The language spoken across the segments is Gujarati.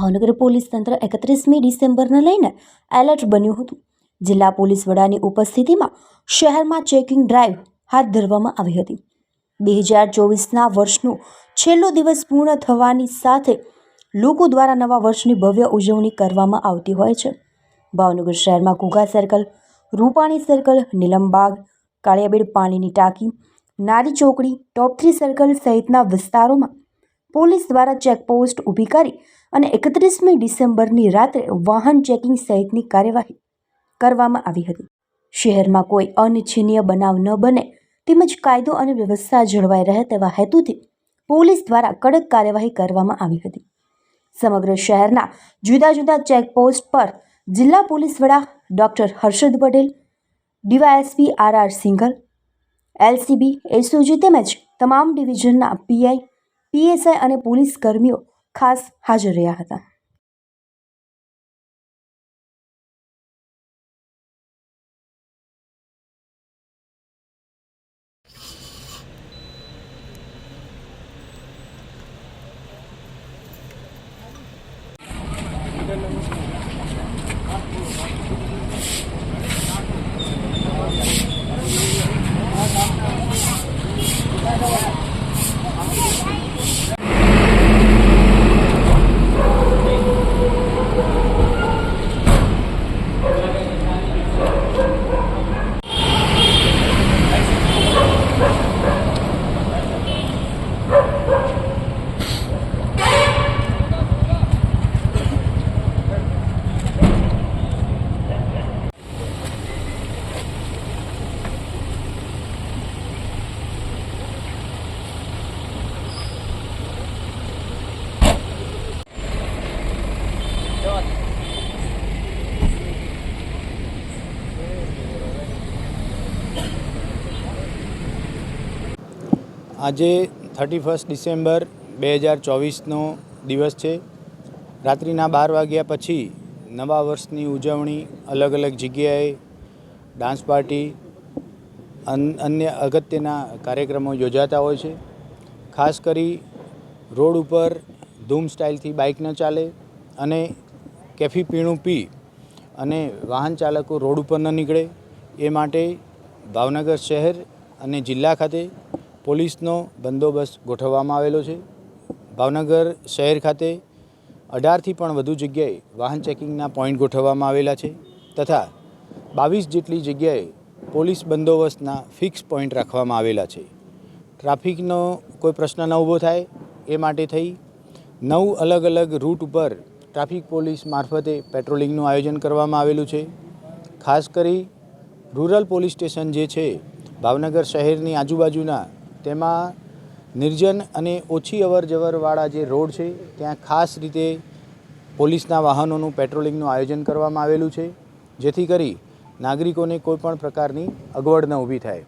ભાવનગર પોલીસ તંત્ર 31મી ડિસેમ્બરને લઈને એલર્ટ બન્યું હતું। જિલ્લા પોલીસ વડાની ઉપસ્થિતિમાં શહેરમાં ચેકિંગ ડ્રાઈવ હાથ ધરવામાં આવી હતી। 2024ના વર્ષનું છેલ્લો દિવસ પૂર્ણ થવાની સાથે લોકો દ્વારા નવા વર્ષની ભવ્ય ઉજવણી કરવામાં આવતી હોય છે। ભાવનગર શહેરમાં ઘોઘા સર્કલ, રૂપાણી સર્કલ, નીલમબાગ, કાળિયાબેડ પાણીની ટાંકી, નારી ચોકડી, ટોપ 3 સર્કલ સહિતના વિસ્તારોમાં પોલીસ દ્વારા ચેકપોસ્ટ ઊભી કરી અને 31મી ડિસેમ્બરની રાત્રે વાહન ચેકિંગ સહિતની કાર્યવાહી કરવામાં આવી હતી। શહેરમાં કોઈ અનિચ્છનીય બનાવ ન બને તેમજ કાયદો અને વ્યવસ્થા જળવાઈ રહે તેવા હેતુથી પોલીસ દ્વારા કડક કાર્યવાહી કરવામાં આવી હતી। સમગ્ર શહેરના જુદા જુદા ચેકપોસ્ટ પર જિલ્લા પોલીસ વડા doctor Harshad Patel, DySP R Singhal, LCB, SOG તેમજ તમામ ડિવિઝનના પીઆઈ, પીએસઆઈ અને પોલીસ કર્મીઓ ખાસ હાજર રહ્યા હતા। આજે 31 ડિસેમ્બર 2024નો દિવસ છે। રાત્રિના 12 વાગ્યા પછી નવા વર્ષની ઉજવણી અલગ અલગ જગ્યાએ ડાન્સ પાર્ટી અન્ય અગત્યના કાર્યક્રમો યોજાતા હોય છે। ખાસ કરી રોડ ઉપર ધૂમ સ્ટાઇલથી બાઇક ન ચાલે અને કેફી પીણું પી અને વાહન ચાલકો રોડ ઉપર ન નીકળે એ માટે ભાવનગર શહેર અને જિલ્લા ખાતે પોલીસનો બંદોબસ્ત ગોઠવવામાં આવેલો છે। ભાવનગર શહેર ખાતે 18થી પણ વધુ જગ્યાએ વાહન ચેકિંગના પોઈન્ટ ગોઠવવામાં આવેલા છે તથા 22 જેટલી જગ્યાએ પોલીસ બંદોબસ્તના ફિક્સ પોઈન્ટ રાખવામાં આવેલા છે। ટ્રાફિકનો કોઈ પ્રશ્ન ન ઊભો થાય એ માટે થઈ 9 અલગ અલગ રૂટ ઉપર ટ્રાફિક પોલીસ મારફતે પેટ્રોલિંગનું આયોજન કરવામાં આવેલું છે। ખાસ કરી રૂરલ પોલીસ સ્ટેશન જે છે ભાવનગર શહેરની આજુબાજુના તેમાં નિર્જન અને ઓછી અવર જવરવાળા જે રોડ છે ત્યાં ખાસ રીતે પોલીસના વાહનોનું પેટ્રોલિંગનું આયોજન કરવામાં આવેલું છે જેથી કરી નાગરિકોને કોઈપણ પ્રકારની અગવડ ન ઊભી થાય।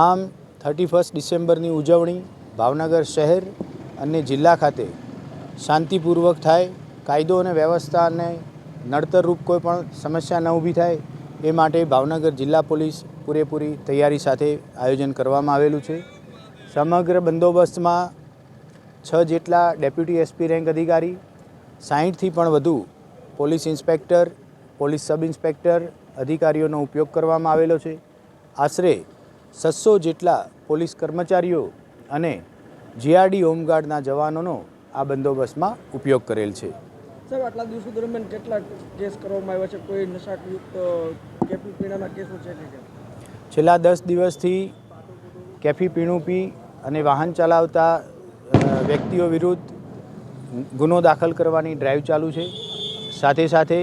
આમ 31 ડિસેમ્બરની ઉજવણી ભાવનગર શહેર અને જિલ્લા ખાતે શાંતિપૂર્વક થાય, કાયદો અને વ્યવસ્થાને નડતરરૂપ કોઈ પણ સમસ્યા ન ઊભી થાય એ માટે ભાવનગર જિલ્લા પોલીસ પૂરેપૂરી તૈયારી સાથે આયોજન કરવામાં આવેલું છે। સમગ્ર બંદોબસ્તમાં 6 જેટલા ડેપ્યુટી એસપી રેન્ક અધિકારી, 60થી પણ વધુ police inspector, police sub inspector અધિકારીઓનો ઉપયોગ કરવામાં આવેલો છે। આશરે 600 જેટલા પોલીસ કર્મચારીઓ અને જીઆરડી હોમગાર્ડના જવાનોનો આ બંદોબસ્તમાં ઉપયોગ કરેલ છે। સર, આટલા દિવસો દરમિયાન કેટલા કેસ કરવામાં આવ્યા છે? કોઈ નશાયુક્ત કેફી પીણાના કેસો છે કે? છેલ્લા 10 દિવસથી કેફી પીણું પી અને વાહન ચલાવતા વ્યક્તિઓ વિરુદ્ધ ગુનો દાખલ કરવાની ડ્રાઈવ ચાલુ છે। સાથે સાથે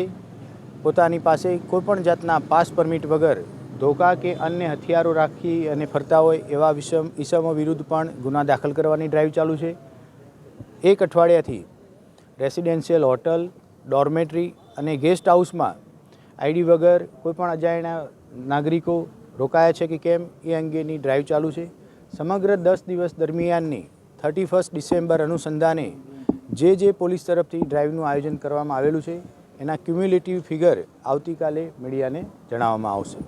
પોતાની પાસે કોઈપણ જાતના પાસ પરમિટ વગર ધોકા કે અન્ય હથિયારો રાખી અને ફરતા હોય એવા ઈસમો વિરુદ્ધ પણ ગુના દાખલ કરવાની ડ્રાઈવ ચાલુ છે। એક અઠવાડિયાથી રેસિડેન્શિયલ હોટલ, ડોર્મેટરી અને ગેસ્ટ હાઉસમાં આઈડી વગર કોઈપણ અજાણ્યા નાગરિકો રોકાયા છે કે કેમ એ અંગેની ડ્રાઈવ ચાલુ છે। સમગ્ર 10 દિવસ દરમિયાનની 31 ડિસેમ્બર અનુસંધાને જે પોલીસ તરફથી ડ્રાઈવનું આયોજન કરવામાં આવેલું છે એના ક્યુમ્યુલેટિવ ફિગર આવતીકાલે મીડિયાને જણાવવામાં આવશે.